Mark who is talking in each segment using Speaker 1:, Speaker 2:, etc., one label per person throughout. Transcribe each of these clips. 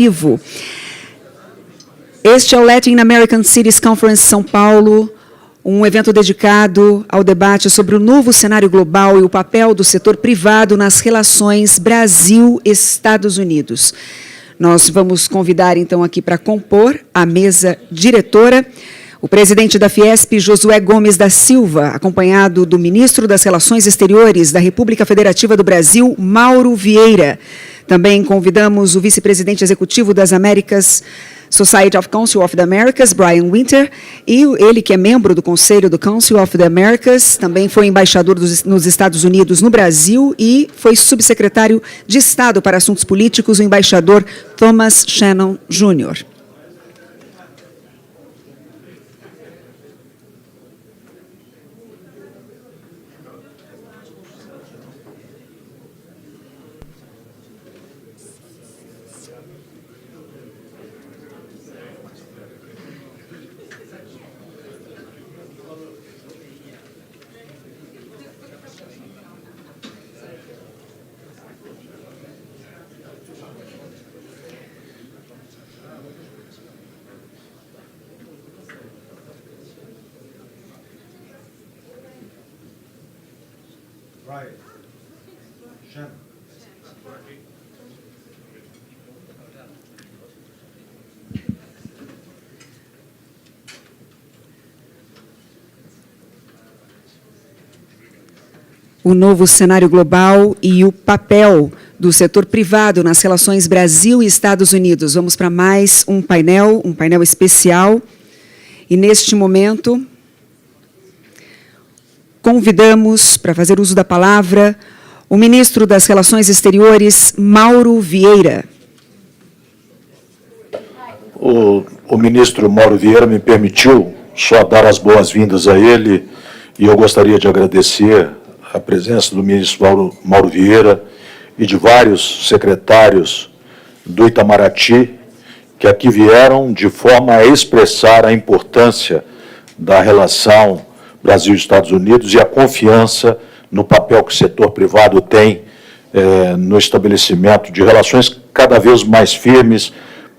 Speaker 1: vivo. Este é o Latin American Cities Conference São Paulo, um evento dedicado ao debate sobre o novo cenário global e o papel do setor privado nas relações Brasil-Estados Unidos. Nós vamos convidar, então, aqui para compor a mesa diretora o presidente da Fiesp, Josué Gomes da Silva, acompanhado do ministro das Relações Exteriores da República Federativa do Brasil, Mauro Vieira. Também convidamos o vice-presidente executivo das Américas, Society of Council of the Americas, Brian Winter, e ele que é membro do Conselho do Council of the Americas, também foi embaixador nos Estados Unidos no Brasil e foi subsecretário de Estado para Assuntos Políticos, o embaixador Thomas Shannon Jr. O novo cenário global e o papel do setor privado nas relações Brasil e Estados Unidos. Vamos para mais um painel especial. E, neste momento, convidamos, para fazer uso da palavra, o ministro das Relações Exteriores, Mauro Vieira.
Speaker 2: O ministro Mauro Vieira me permitiu só dar as boas-vindas a ele, e eu gostaria de agradecer a presença do ministro Mauro Vieira e de vários secretários do Itamaraty, que aqui vieram de forma a expressar a importância da relação Brasil e Estados Unidos e a confiança no papel que o setor privado tem no estabelecimento de relações cada vez mais firmes,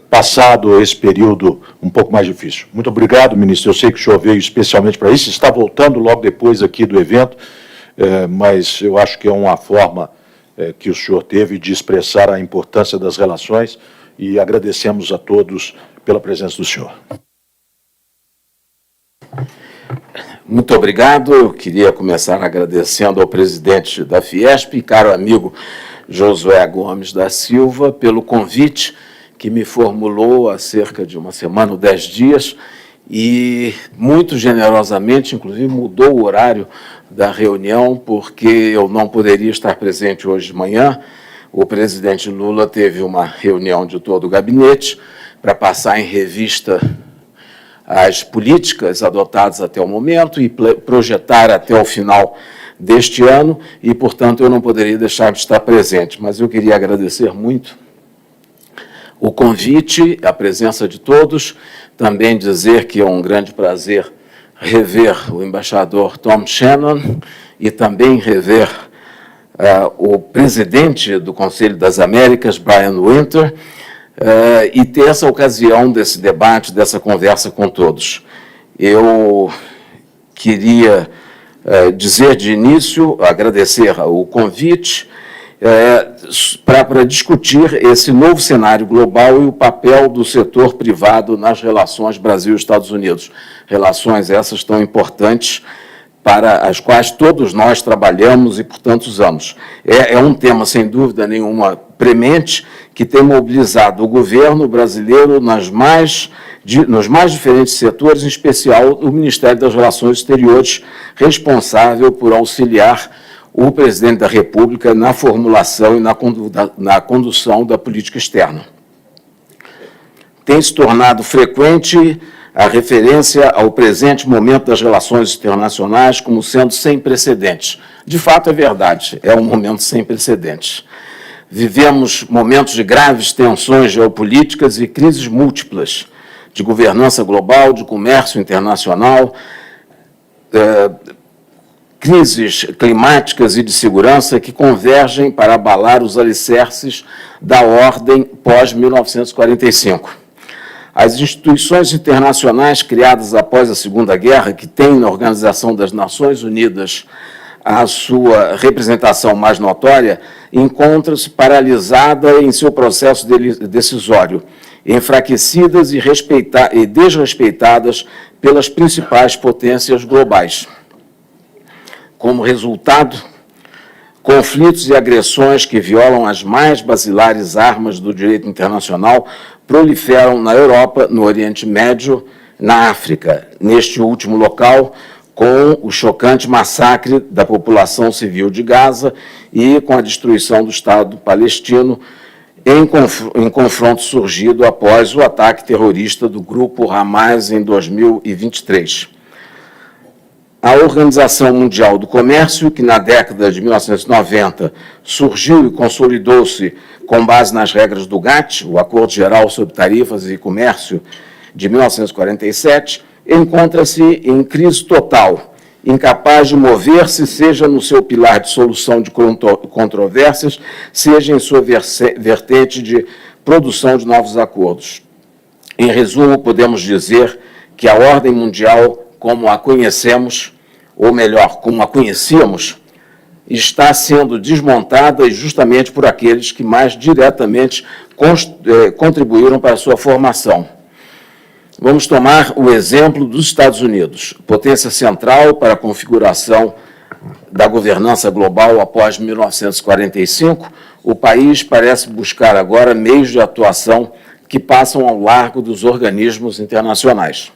Speaker 2: passado esse período um pouco mais difícil. Muito obrigado, ministro. Eu sei que o senhor veio especialmente para isso, está voltando logo depois aqui do evento, mas eu acho que é uma forma que o senhor teve de expressar a importância das relações e agradecemos a todos pela presença do senhor.
Speaker 3: Muito obrigado. Eu queria começar agradecendo ao presidente da Fiesp, caro amigo Josué Gomes da Silva, pelo convite que me formulou há cerca de uma semana ou 10 dias e, muito generosamente, inclusive, mudou o horário da reunião, porque eu não poderia estar presente hoje de manhã. O presidente Lula teve uma reunião de todo o gabinete para passar em revista as políticas adotadas até o momento e projetar até o final deste ano, e, portanto, eu não poderia deixar de estar presente. Mas eu queria agradecer muito o convite, a presença de todos, também dizer que é um grande prazer rever o embaixador Tom Shannon e também rever o presidente do Conselho das Américas, Brian Winter, e ter essa ocasião desse debate, dessa conversa com todos. Eu queria dizer de início, agradecer o convite para discutir esse novo cenário global e o papel do setor privado nas relações Brasil e Estados Unidos. Relações essas tão importantes para as quais todos nós trabalhamos e por tantos anos. É um tema, sem dúvida nenhuma, premente, que tem mobilizado o governo brasileiro nos mais diferentes setores, em especial o Ministério das Relações Exteriores, responsável por auxiliar o presidente da República na formulação e na condução da política externa. Tem se tornado frequente a referência ao presente momento das relações internacionais como sendo sem precedentes. De fato, é verdade, é um momento sem precedentes. Vivemos momentos de graves tensões geopolíticas e crises múltiplas, de governança global, de comércio internacional, crises climáticas e de segurança que convergem para abalar os alicerces da ordem pós-1945. As instituições internacionais criadas após a Segunda Guerra, que têm na Organização das Nações Unidas a sua representação mais notória, encontram-se paralisadas em seu processo decisório, enfraquecidas e desrespeitadas pelas principais potências globais. Como resultado, conflitos e agressões que violam as mais basilares armas do direito internacional proliferam na Europa, no Oriente Médio, na África. Neste último local, com o chocante massacre da população civil de Gaza e com a destruição do Estado palestino em confronto surgido após o ataque terrorista do grupo Hamas em 2023. A Organização Mundial do Comércio, que na década de 1990 surgiu e consolidou-se com base nas regras do GATT, o Acordo Geral sobre Tarifas e Comércio de 1947, encontra-se em crise total, incapaz de mover-se, seja no seu pilar de solução de controvérsias, seja em sua vertente de produção de novos acordos. Em resumo, podemos dizer que a ordem mundial, como a conhecemos, ou melhor, como a conhecíamos, está sendo desmontada e justamente por aqueles que mais diretamente contribuíram para a sua formação. Vamos tomar o exemplo dos Estados Unidos, potência central para a configuração da governança global após 1945. O país parece buscar agora meios de atuação que passam ao largo dos organismos internacionais.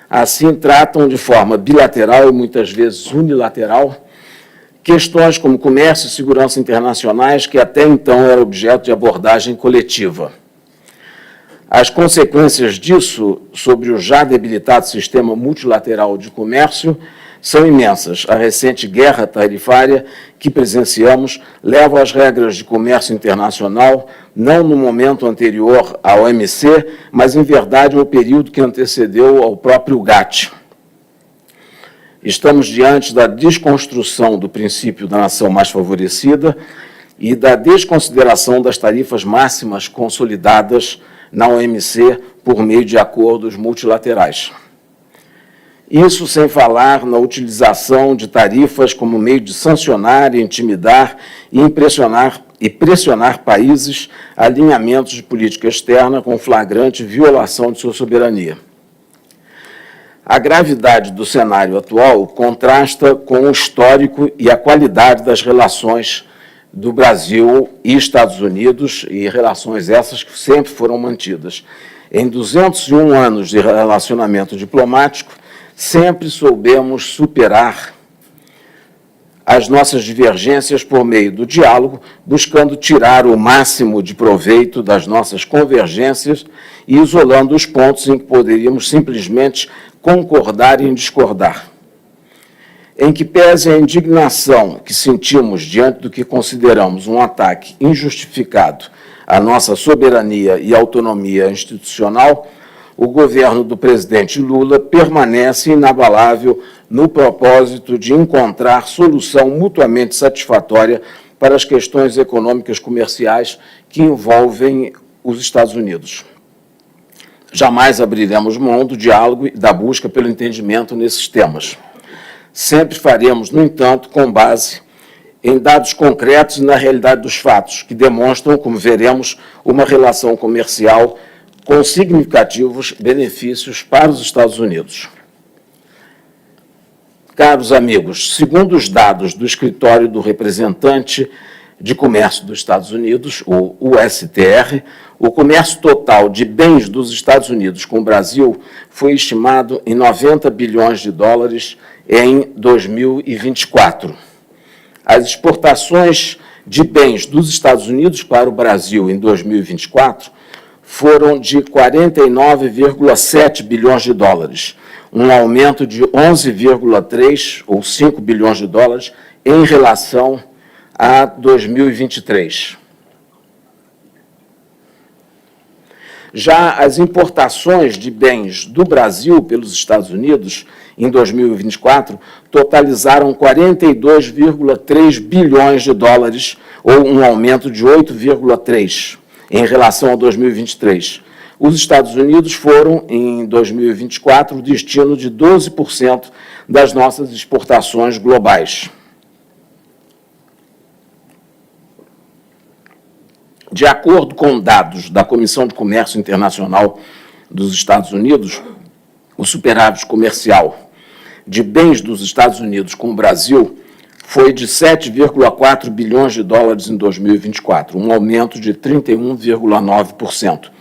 Speaker 3: Assim, tratam de forma bilateral e muitas vezes unilateral questões como comércio e segurança internacionais que até então eram objeto de abordagem coletiva. As consequências disso sobre o já debilitado sistema multilateral de comércio são imensas. A recente guerra tarifária que presenciamos leva as regras de comércio internacional não no momento anterior à OMC, mas, em verdade, no período que antecedeu ao próprio GATT. Estamos diante da desconstrução do princípio da nação mais favorecida e da desconsideração das tarifas máximas consolidadas na OMC por meio de acordos multilaterais. Isso sem falar na utilização de tarifas como meio de sancionar, intimidar e pressionar países a alinhamentos de política externa com flagrante violação de sua soberania. A gravidade do cenário atual contrasta com o histórico e a qualidade das relações do Brasil e Estados Unidos, e relações essas que sempre foram mantidas. Em 201 anos de relacionamento diplomático, sempre soubemos superar as nossas divergências por meio do diálogo, buscando tirar o máximo de proveito das nossas convergências e isolando os pontos em que poderíamos simplesmente concordar em discordar. Em que pese a indignação que sentimos diante do que consideramos um ataque injustificado à nossa soberania e autonomia institucional, o governo do presidente Lula permanece inabalável no propósito de encontrar solução mutuamente satisfatória para as questões econômicas comerciais que envolvem os Estados Unidos. Jamais abriremos mão do diálogo e da busca pelo entendimento nesses temas. Sempre faremos, no entanto, com base em dados concretos e na realidade dos fatos, que demonstram, como veremos, uma relação comercial com significativos benefícios para os Estados Unidos. Caros amigos, segundo os dados do Escritório do Representante de Comércio dos Estados Unidos, o USTR, o comércio total de bens dos Estados Unidos com o Brasil foi estimado em 90 bilhões de dólares em 2024. As exportações de bens dos Estados Unidos para o Brasil em 2024 foram de 49,7 bilhões de dólares, um aumento de 11,3 ou 5 bilhões de dólares em relação a 2023. Já as importações de bens do Brasil pelos Estados Unidos em 2024 totalizaram 42,3 bilhões de dólares, ou um aumento de 8,3% em relação a 2023. Os Estados Unidos foram, em 2024, o destino de 12% das nossas exportações globais. De acordo com dados da Comissão de Comércio Internacional dos Estados Unidos, o superávit comercial de bens dos Estados Unidos com o Brasil foi de 7,4 bilhões de dólares em 2024, um aumento de 31,9%,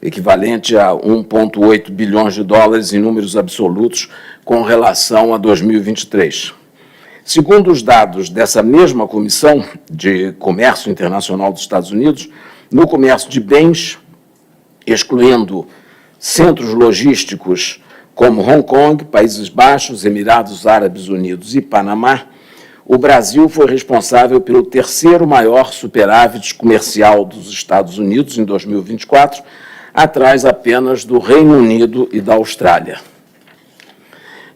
Speaker 3: equivalente a 1,8 bilhões de dólares em números absolutos com relação a 2023. Segundo os dados dessa mesma Comissão de Comércio Internacional dos Estados Unidos, no comércio de bens, excluindo centros logísticos como Hong Kong, Países Baixos, Emirados Árabes Unidos e Panamá, o Brasil foi responsável pelo terceiro maior superávit comercial dos Estados Unidos em 2024, atrás apenas do Reino Unido e da Austrália.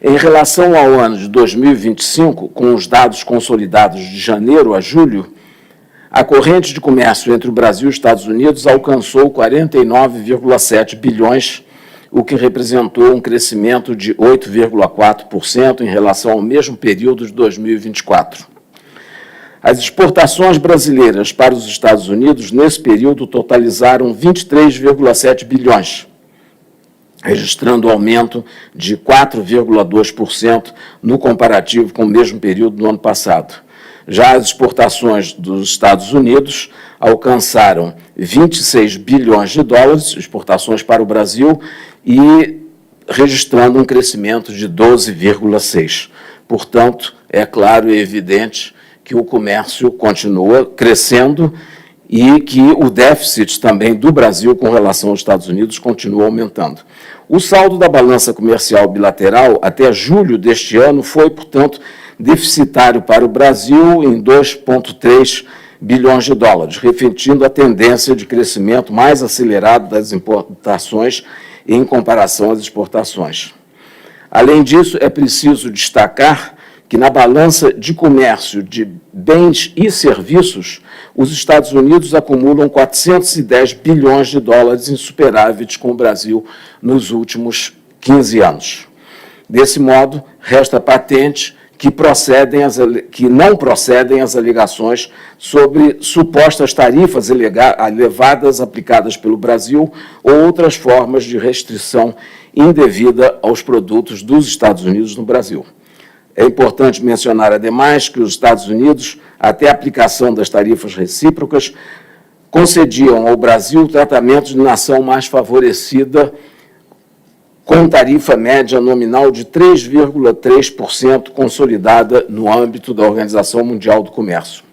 Speaker 3: Em relação ao ano de 2025, com os dados consolidados de janeiro a julho, a corrente de comércio entre o Brasil e os Estados Unidos alcançou 49,7 bilhões, o que representou um crescimento de 8,4% em relação ao mesmo período de 2024. As exportações brasileiras para os Estados Unidos, nesse período, totalizaram 23,7 bilhões, registrando aumento de 4,2% no comparativo com o mesmo período do ano passado. Já as exportações dos Estados Unidos alcançaram 26 bilhões de dólares, exportações para o Brasil, e registrando um crescimento de 12,6%. Portanto, é claro e evidente que o comércio continua crescendo e que o déficit também do Brasil com relação aos Estados Unidos continua aumentando. O saldo da balança comercial bilateral até julho deste ano foi, portanto, deficitário para o Brasil em 2,3 bilhões de dólares, refletindo a tendência de crescimento mais acelerado das importações em comparação às exportações. Além disso, é preciso destacar que na balança de comércio de bens e serviços, os Estados Unidos acumulam 410 bilhões de dólares em superávit com o Brasil nos últimos 15 anos. Desse modo, resta patente que não procedem as alegações sobre supostas tarifas elevadas aplicadas pelo Brasil ou outras formas de restrição indevida aos produtos dos Estados Unidos no Brasil. É importante mencionar, ademais, que os Estados Unidos, até a aplicação das tarifas recíprocas, concediam ao Brasil tratamento de nação mais favorecida com tarifa média nominal de 3,3% consolidada no âmbito da Organização Mundial do Comércio.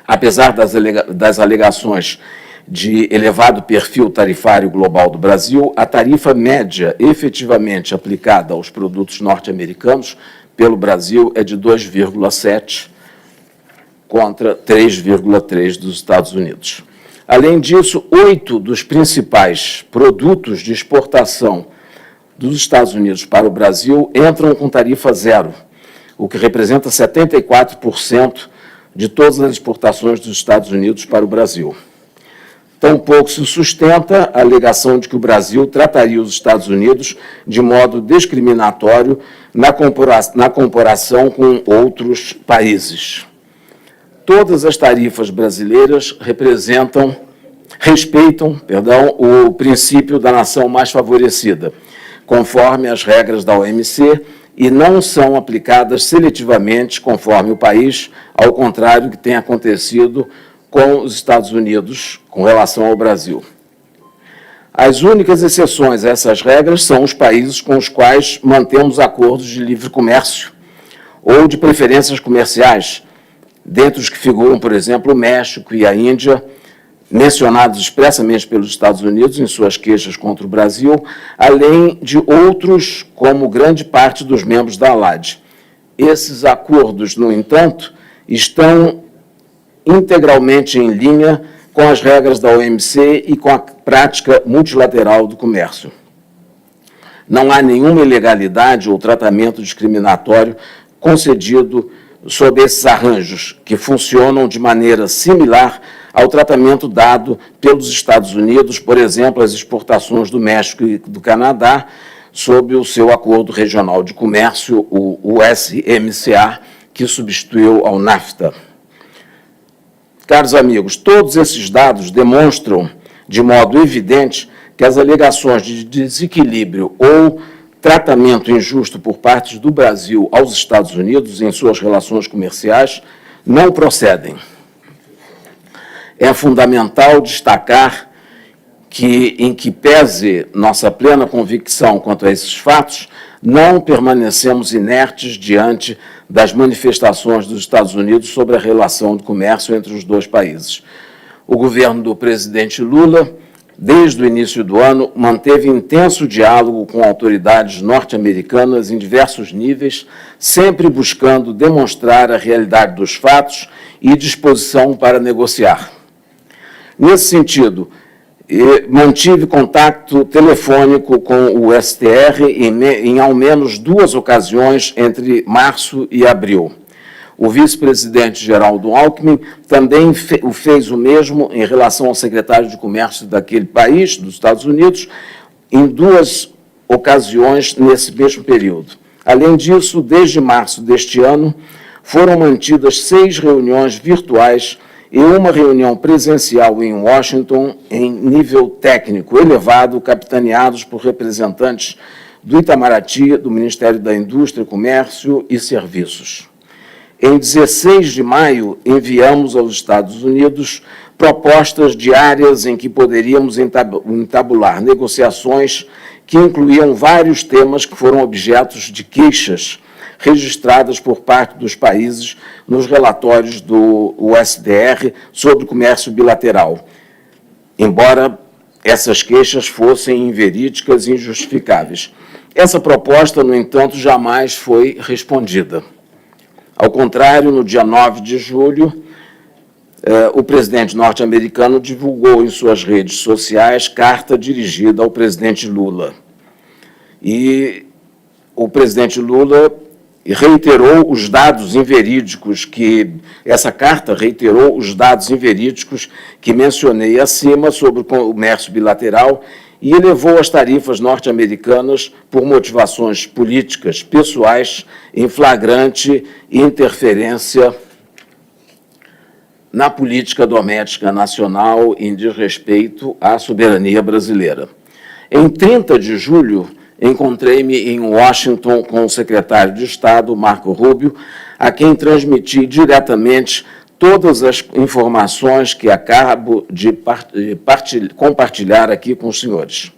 Speaker 3: Apesar das alegações de elevado perfil tarifário global do Brasil, a tarifa média efetivamente aplicada aos produtos norte-americanos pelo Brasil é de 2,7% contra 3,3% dos Estados Unidos. Além disso, 8 dos principais produtos de exportação dos Estados Unidos para o Brasil entram com tarifa zero, o que representa 74% de todas as exportações dos Estados Unidos para o Brasil. Tampouco se sustenta a alegação de que o Brasil trataria os Estados Unidos de modo discriminatório na comparação com outros países. Todas as tarifas brasileiras respeitam o princípio da nação mais favorecida, conforme as regras da OMC, e não são aplicadas seletivamente conforme o país, ao contrário do que tem acontecido com os Estados Unidos com relação ao Brasil. As únicas exceções a essas regras são os países com os quais mantemos acordos de livre comércio ou de preferências comerciais, dentre os que figuram, por exemplo, o México e a Índia, mencionados expressamente pelos Estados Unidos em suas queixas contra o Brasil, além de outros, como grande parte dos membros da ALAD. Esses acordos, no entanto, estão integralmente em linha com as regras da OMC e com a prática multilateral do comércio. Não há nenhuma ilegalidade ou tratamento discriminatório concedido sob esses arranjos, que funcionam de maneira similar ao tratamento dado pelos Estados Unidos, por exemplo, as exportações do México e do Canadá, sob o seu Acordo Regional de Comércio, o USMCA, que substituiu ao NAFTA. Caros amigos, todos esses dados demonstram de modo evidente que as alegações de desequilíbrio ou tratamento injusto por parte do Brasil aos Estados Unidos em suas relações comerciais não procedem. É fundamental destacar que, em que pese nossa plena convicção quanto a esses fatos, não permanecemos inertes diante das manifestações dos Estados Unidos sobre a relação de comércio entre os dois países. O governo do presidente Lula, desde o início do ano, manteve intenso diálogo com autoridades norte-americanas em diversos níveis, sempre buscando demonstrar a realidade dos fatos e disposição para negociar. Nesse sentido, mantive contato telefônico com o STR em ao menos 2 ocasiões entre março e abril. O vice-presidente Geraldo Alckmin também fez o mesmo em relação ao secretário de Comércio daquele país, dos Estados Unidos, em 2 ocasiões nesse mesmo período. Além disso, desde março deste ano, foram mantidas 6 reuniões virtuais e uma reunião presencial em Washington em nível técnico elevado, capitaneados por representantes do Itamaraty, do Ministério da Indústria, Comércio e Serviços. Em 16 de maio, enviamos aos Estados Unidos propostas de áreas em que poderíamos entabular negociações que incluíam vários temas que foram objetos de queixas registradas por parte dos países nos relatórios do USDR sobre comércio bilateral, embora essas queixas fossem inverídicas e injustificáveis. Essa proposta, no entanto, jamais foi respondida. Ao contrário, no dia 9 de julho, o presidente norte-americano divulgou em suas redes sociais carta dirigida ao presidente Lula. E o presidente Lula reiterou os dados inverídicos essa carta reiterou os dados inverídicos que mencionei acima sobre o comércio bilateral e elevou as tarifas norte-americanas por motivações políticas, pessoais, em flagrante interferência na política doméstica nacional em desrespeito à soberania brasileira. Em 30 de julho, encontrei-me em Washington com o secretário de Estado, Marco Rubio, a quem transmiti diretamente todas as informações que acabo de compartilhar aqui com os senhores.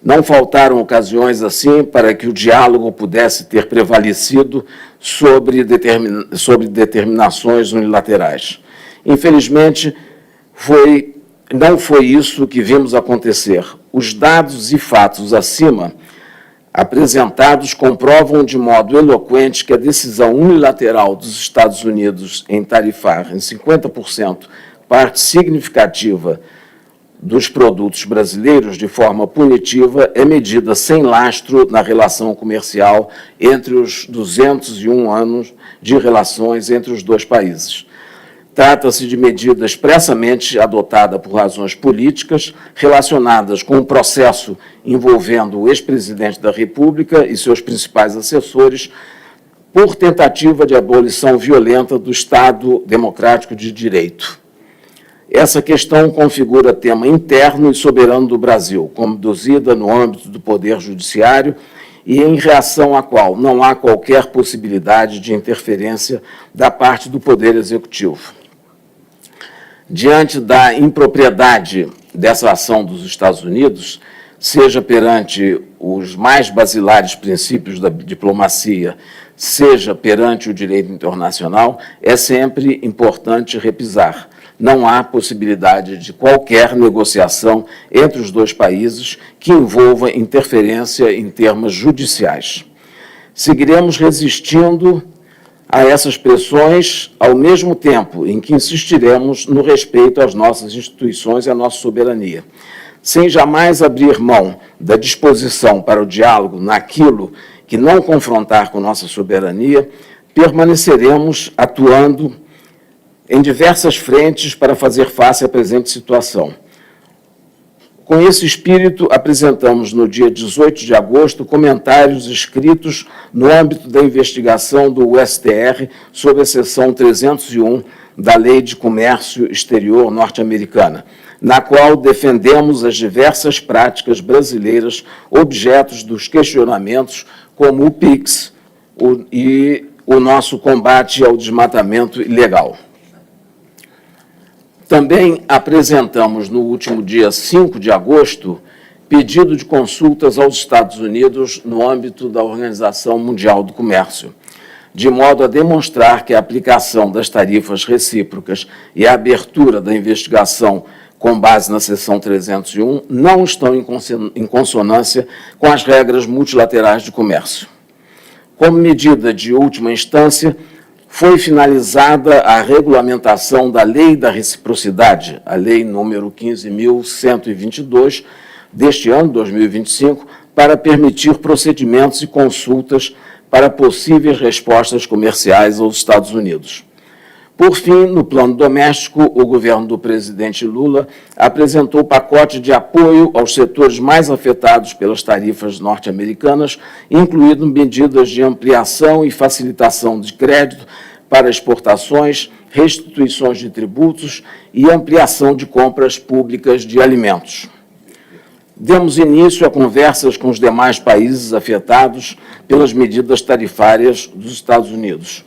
Speaker 3: Não faltaram ocasiões assim para que o diálogo pudesse ter prevalecido sobre determinações unilaterais. Infelizmente, não foi isso que vimos acontecer. Os dados e fatos acima apresentados comprovam de modo eloquente que a decisão unilateral dos Estados Unidos em tarifar em 50% parte significativa dos produtos brasileiros de forma punitiva é medida sem lastro na relação comercial entre os 201 anos de relações entre os dois países. Trata-se de medida expressamente adotada por razões políticas relacionadas com um processo envolvendo o ex-presidente da República e seus principais assessores por tentativa de abolição violenta do Estado Democrático de Direito. Essa questão configura tema interno e soberano do Brasil, conduzida no âmbito do Poder Judiciário e em reação à qual não há qualquer possibilidade de interferência da parte do Poder Executivo. Diante da impropriedade dessa ação dos Estados Unidos, seja perante os mais basilares princípios da diplomacia, seja perante o direito internacional, é sempre importante repisar. Não há possibilidade de qualquer negociação entre os dois países que envolva interferência em termos judiciais. Seguiremos resistindo a essas pressões, ao mesmo tempo em que insistiremos no respeito às nossas instituições e à nossa soberania, sem jamais abrir mão da disposição para o diálogo naquilo que não confrontar com nossa soberania, permaneceremos atuando em diversas frentes para fazer face à presente situação. Com esse espírito, apresentamos no dia 18 de agosto comentários escritos no âmbito da investigação do USTR sobre a seção 301 da Lei de Comércio Exterior norte-americana, na qual defendemos as diversas práticas brasileiras objetos dos questionamentos, como o PIX e o nosso combate ao desmatamento ilegal. Também apresentamos, no último dia 5 de agosto, pedido de consultas aos Estados Unidos no âmbito da Organização Mundial do Comércio, de modo a demonstrar que a aplicação das tarifas recíprocas e a abertura da investigação com base na seção 301 não estão em consonância com as regras multilaterais de comércio. Como medida de última instância, foi finalizada a regulamentação da Lei da Reciprocidade, a Lei número 15.122, deste ano, 2025, para permitir procedimentos e consultas para possíveis respostas comerciais aos Estados Unidos. Por fim, no plano doméstico, o governo do presidente Lula apresentou pacote de apoio aos setores mais afetados pelas tarifas norte-americanas, incluindo medidas de ampliação e facilitação de crédito para exportações, restituições de tributos e ampliação de compras públicas de alimentos. Demos início a conversas com os demais países afetados pelas medidas tarifárias dos Estados Unidos.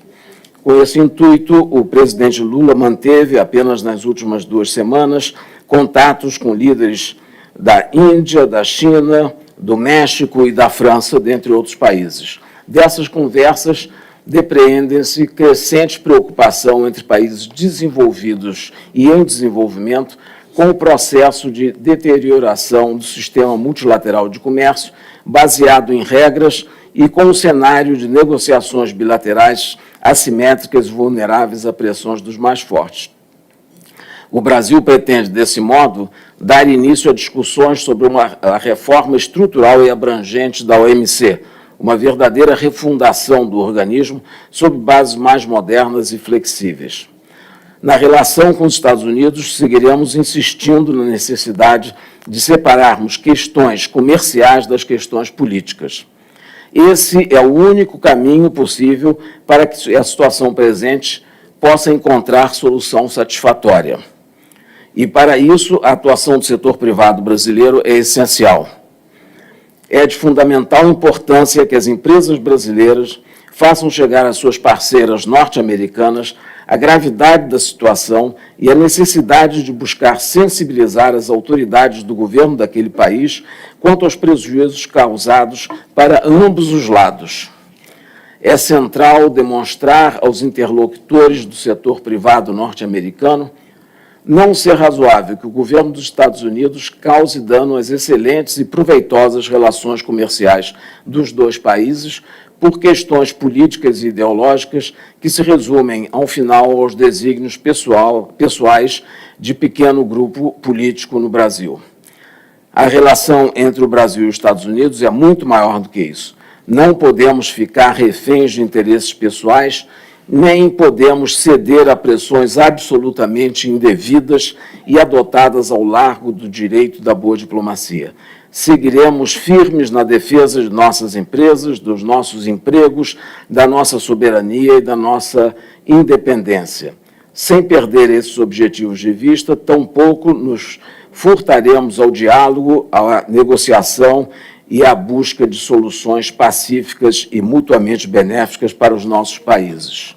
Speaker 3: Com esse intuito, o presidente Lula manteve, apenas nas últimas 2 semanas, contatos com líderes da Índia, da China, do México e da França, dentre outros países. Dessas conversas, depreendem-se crescente preocupação entre países desenvolvidos e em desenvolvimento com o processo de deterioração do sistema multilateral de comércio, baseado em regras e com o cenário de negociações bilaterais assimétricas e vulneráveis a pressões dos mais fortes. O Brasil pretende, desse modo, dar início a discussões sobre a reforma estrutural e abrangente da OMC, uma verdadeira refundação do organismo sob bases mais modernas e flexíveis. Na relação com os Estados Unidos, seguiremos insistindo na necessidade de separarmos questões comerciais das questões políticas. Esse é o único caminho possível para que a situação presente possa encontrar solução satisfatória. E, para isso, a atuação do setor privado brasileiro é essencial. É de fundamental importância que as empresas brasileiras façam chegar às suas parceiras norte-americanas a gravidade da situação e a necessidade de buscar sensibilizar as autoridades do governo daquele país quanto aos prejuízos causados para ambos os lados. É central demonstrar aos interlocutores do setor privado norte-americano não ser razoável que o governo dos Estados Unidos cause dano às excelentes e proveitosas relações comerciais dos 2 países por questões políticas e ideológicas que se resumem, ao final, aos desígnios pessoais de pequeno grupo político no Brasil. A relação entre o Brasil e os Estados Unidos é muito maior do que isso. Não podemos ficar reféns de interesses pessoais, nem podemos ceder a pressões absolutamente indevidas e adotadas ao largo do direito da boa diplomacia. Seguiremos firmes na defesa de nossas empresas, dos nossos empregos, da nossa soberania e da nossa independência. Sem perder esses objetivos de vista, tampouco nos furtaremos ao diálogo, à negociação e à busca de soluções pacíficas e mutuamente benéficas para os nossos países.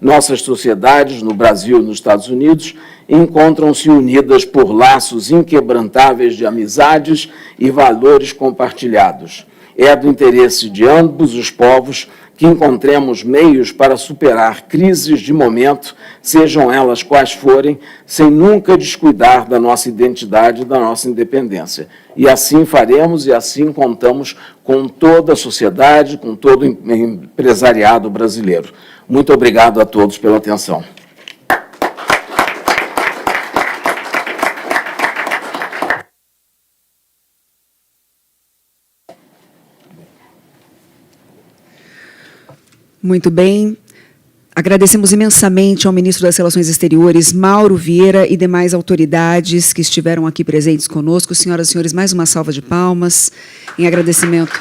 Speaker 3: Nossas sociedades, no Brasil e nos Estados Unidos, encontram-se unidas por laços inquebrantáveis de amizades e valores compartilhados. É do interesse de ambos os povos que encontremos meios para superar crises de momento, sejam elas quais forem, sem nunca descuidar da nossa identidade e da nossa independência. E assim faremos, e assim contamos com toda a sociedade, com todo o empresariado brasileiro. Muito obrigado a todos pela atenção.
Speaker 1: Muito bem. Agradecemos imensamente ao ministro das Relações Exteriores, Mauro Vieira, e demais autoridades que estiveram aqui presentes conosco. Senhoras e senhores, mais uma salva de palmas em agradecimento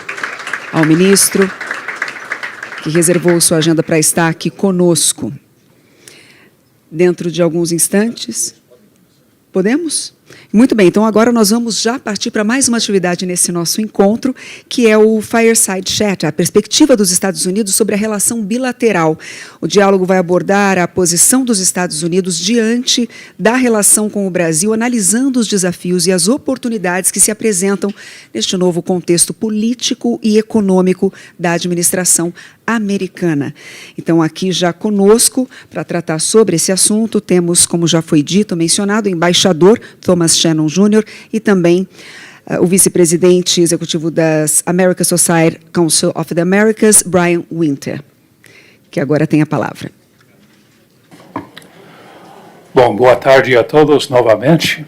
Speaker 1: ao ministro, que reservou sua agenda para estar aqui conosco. Dentro de alguns instantes, podemos? Muito bem, então agora nós vamos já partir para mais uma atividade nesse nosso encontro, que é o Fireside Chat, a perspectiva dos Estados Unidos sobre a relação bilateral. O diálogo vai abordar a posição dos Estados Unidos diante da relação com o Brasil, analisando os desafios e as oportunidades que se apresentam neste novo contexto político e econômico da administração americana. Então, aqui já conosco, para tratar sobre esse assunto, temos, como já foi dito, mencionado, o embaixador Thomas Shannon Jr. e também o vice-presidente executivo das American Society Council of the Americas, Brian Winter, que agora tem a palavra.
Speaker 4: Bom, boa tarde a todos novamente.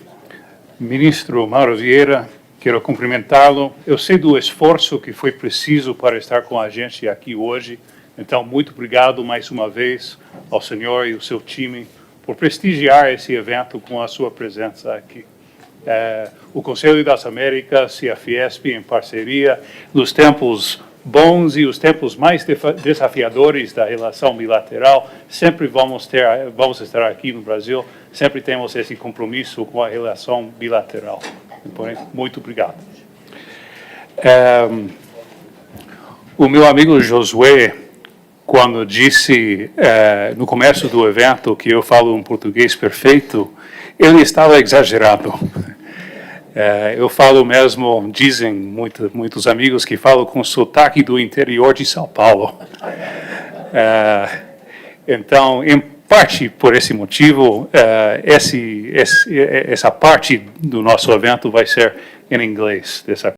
Speaker 4: Ministro Mauro Vieira, quero cumprimentá-lo. Eu sei do esforço que foi preciso para estar com a gente aqui hoje. Então, muito obrigado mais uma vez ao senhor e ao seu time por prestigiar esse evento com a sua presença aqui. O Conselho das Américas e a Fiesp, em parceria, nos tempos bons e os tempos mais desafiadores da relação bilateral, sempre vamos estar aqui no Brasil, sempre temos esse compromisso com a relação bilateral. Muito obrigado. O meu amigo Josué, quando disse no começo do evento que eu falo um português perfeito, ele estava exagerado. Eu falo mesmo, dizem muitos amigos que falo com sotaque do interior de São Paulo. Então, em parte por esse motivo, essa parte do nosso evento vai ser em inglês, dessa